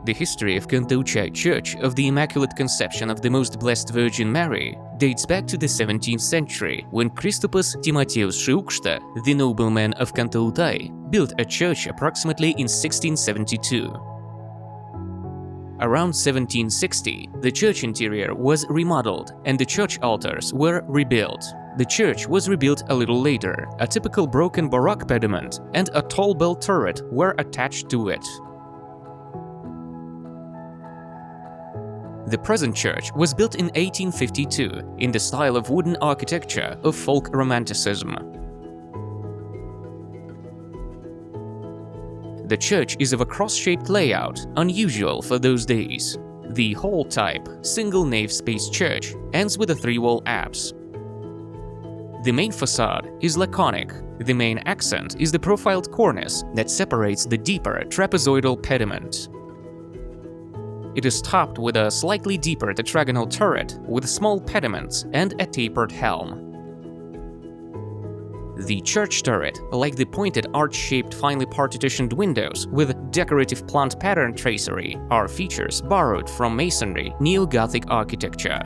The history of Kantaučiai Church of the Immaculate Conception of the Most Blessed Virgin Mary dates back to the 17th century, when Kristupas Timotiejus Šiukšta, the nobleman of Kantautai, built a church approximately in 1672. Around 1760, the church interior was remodeled and the church altars were rebuilt. The church was rebuilt a little later. A typical broken Baroque pediment and a tall bell turret were attached to it. The present church was built in 1852 in the style of wooden architecture of folk romanticism. The church is of a cross-shaped layout, unusual for those days. The hall-type, single-nave space church ends with a three-wall apse. The main facade is laconic. The main accent is the profiled cornice that separates the deeper trapezoidal pediment. It is topped with a slightly deeper tetragonal turret with small pediments and a tapered helm. The church turret, like the pointed arch-shaped finely partitioned windows with decorative plant pattern tracery, are features borrowed from Masonry Neo-Gothic architecture.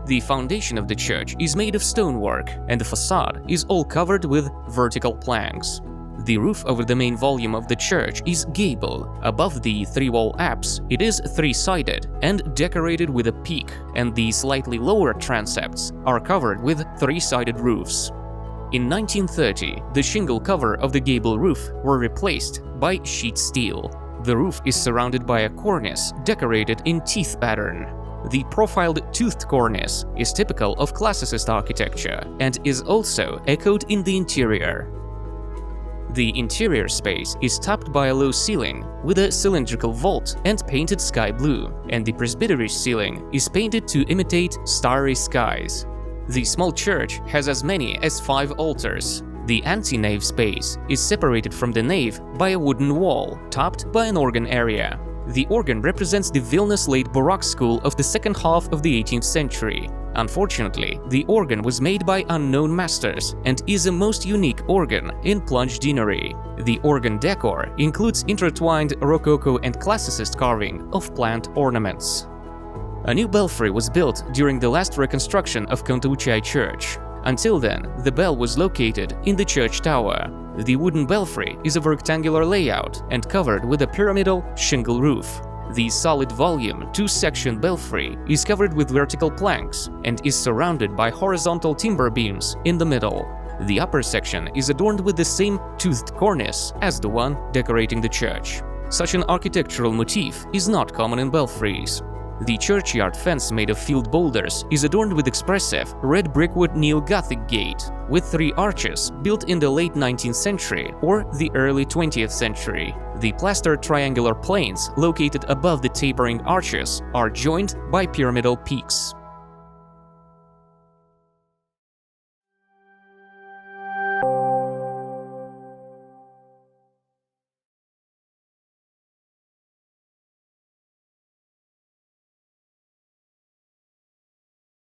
The foundation of the church is made of stonework, and the facade is all covered with vertical planks. The roof over the main volume of the church is gable. Above the three-wall apse, it is three-sided and decorated with a peak, and the slightly lower transepts are covered with three-sided roofs. In 1930, the shingle cover of the gable roof were replaced by sheet steel. The roof is surrounded by a cornice decorated in teeth pattern. The profiled toothed cornice is typical of classicist architecture and is also echoed in the interior. The interior space is topped by a low ceiling with a cylindrical vault and painted sky blue, and the presbytery ceiling is painted to imitate starry skies. The small church has as many as 5 altars. The ante-nave space is separated from the nave by a wooden wall, topped by an organ area. The organ represents the Vilnius late Baroque school of the second half of the 18th century. Unfortunately, the organ was made by unknown masters and is a most unique organ in plunge deanery. The organ decor includes intertwined Rococo and Classicist carving of plant ornaments. A new belfry was built during the last reconstruction of Kantaučiai Church. Until then, the bell was located in the church tower. The wooden belfry is of a rectangular layout and covered with a pyramidal shingle roof. The solid volume, 2-section belfry is covered with vertical planks and is surrounded by horizontal timber beams in the middle. The upper section is adorned with the same toothed cornice as the one decorating the church. Such an architectural motif is not common in belfries. The churchyard fence made of field boulders is adorned with expressive red brickwood Neo-Gothic gate, with 3 arches built in the late 19th century or the early 20th century. The plastered triangular planes located above the tapering arches are joined by pyramidal peaks.